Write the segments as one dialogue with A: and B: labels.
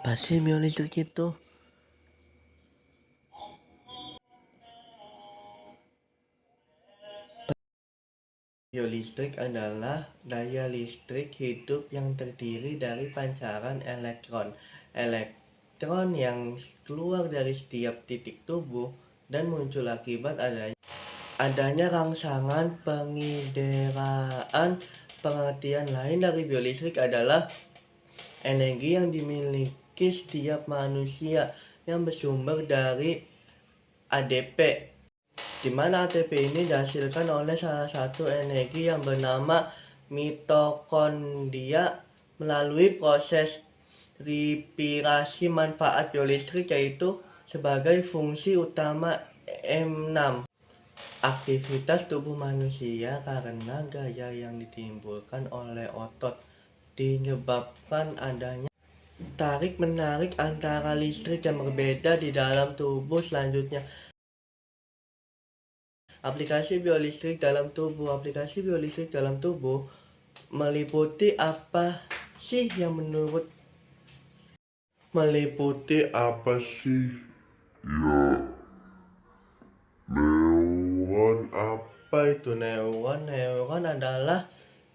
A: Apa sih biolistrik itu? Biolistrik adalah daya listrik hidup yang terdiri dari pancaran elektron. Elektron yang keluar dari setiap titik tubuh dan muncul akibat adanya rangsangan pengideraan. Pengertian lain dari biolistrik adalah energi yang dimiliki setiap manusia yang bersumber dari ADP, di mana ATP ini dihasilkan oleh salah satu energi yang bernama mitokondria melalui proses respirasi. Manfaat biolistrik yaitu sebagai fungsi utama M6 aktivitas tubuh manusia karena gaya yang ditimbulkan oleh otot disebabkan adanya tarik-menarik antara listrik yang berbeda di dalam tubuh. Selanjutnya, aplikasi biolistrik dalam tubuh. Aplikasi biolistrik dalam tubuh meliputi apa sih yang menurut
B: Meliputi apa sih? Ya, neuron.
A: apa itu neuron? Neuron adalah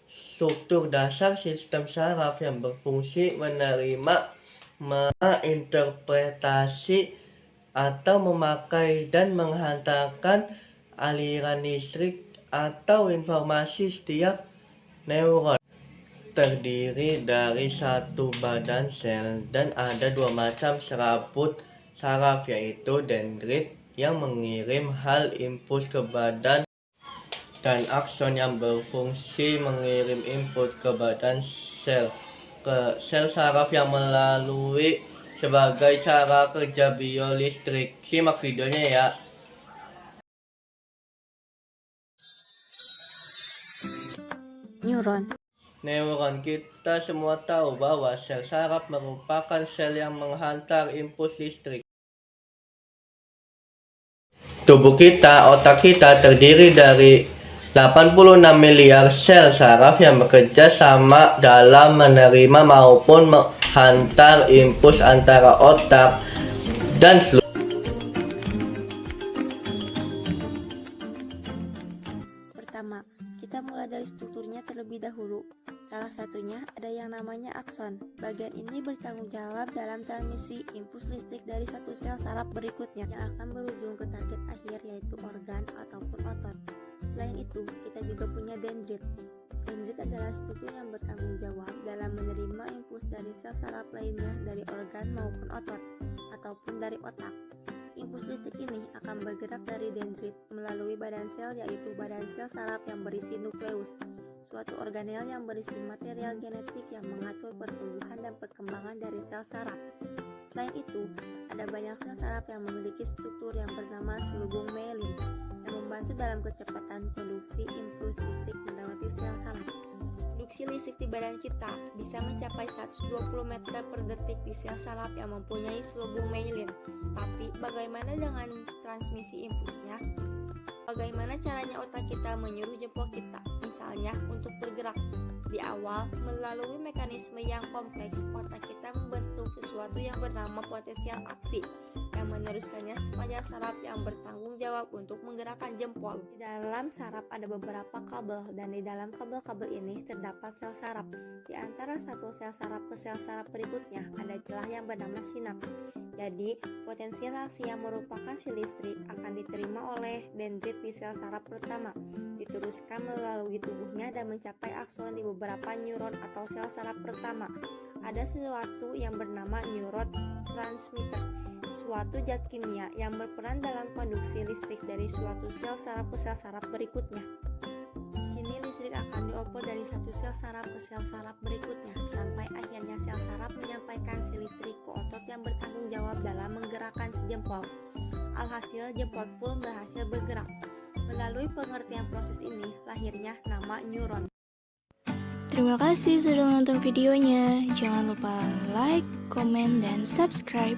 A: struktur dasar sistem saraf yang berfungsi menerima, menginterpretasi, atau memakai dan menghantarkan aliran listrik atau informasi. Setiap neuron terdiri dari satu badan sel dan ada dua macam serabut saraf, yaitu dendrit yang mengirim hal impuls ke badan dan akson yang berfungsi mengirim input ke badan sel ke sel saraf yang melalui sebagai cara kerja biolistrik. Simak videonya ya. Neuron. Kita semua tahu bahwa sel saraf merupakan sel yang menghantar impuls listrik. Tubuh kita, otak kita terdiri dari 86 miliar sel saraf yang bekerja sama dalam menerima maupun menghantar impuls antara otak dan seluruh.
C: Pertama, kita mulai dari strukturnya terlebih dahulu. Salah satunya ada yang namanya akson. Bagian ini bertanggung jawab dalam transmisi impuls listrik dari satu sel saraf berikutnya yang akan berujung ke target akhir, yaitu organ ataupun otot. Selain itu, kita juga punya dendrit. Dendrit adalah struktur yang bertanggung jawab dalam menerima impuls dari sel saraf lainnya dari organ maupun otot ataupun dari otak. Impuls listrik ini akan bergerak dari dendrit melalui badan sel, yaitu badan sel saraf yang berisi nukleus, suatu organel yang berisi material genetik yang mengatur pertumbuhan dan perkembangan dari sel saraf. Selain itu, ada banyak sel saraf yang memiliki struktur yang bernama selubung myelin yang membantu dalam kecepatan produksi impuls listrik melewati sel saraf. Produksi listrik di badan kita bisa mencapai 120 meter per detik di sel saraf yang mempunyai selubung myelin. Tapi bagaimana dengan transmisi impulsnya? Bagaimana caranya otak kita menyuruh jempol kita, misalnya untuk bergerak? Di awal, melalui mekanisme yang kompleks, otak kita membentuk sesuatu yang bernama potensial aksi yang meneruskannya sepanjang saraf yang bertanggung jawab untuk menggerakkan jempol. Di dalam saraf ada beberapa kabel, dan di dalam kabel-kabel ini terdapat sel saraf. Di antara satu sel saraf ke sel saraf berikutnya ada celah yang bernama sinaps. Jadi, potensial aksi yang merupakan si listrik akan diterima oleh dendrit di sel saraf pertama, diteruskan melalui tubuhnya dan mencapai akson di beberapa neuron atau sel saraf pertama. Ada sesuatu yang bernama neurotransmitters, suatu zat kimia yang berperan dalam konduksi listrik dari suatu sel saraf ke sel saraf berikutnya. Di sini listrik akan dioper dari satu sel saraf ke sel saraf berikutnya sampai akhirnya sel saraf menyampaikan si listrik ke otot yang bertanggung jawab dalam menggerakkan si jempol. Alhasil jempol pun berhasil bergerak. Melalui pengertian proses ini lahirnya nama neuron.
D: Terima kasih sudah menonton videonya. Jangan lupa like, komen, dan subscribe.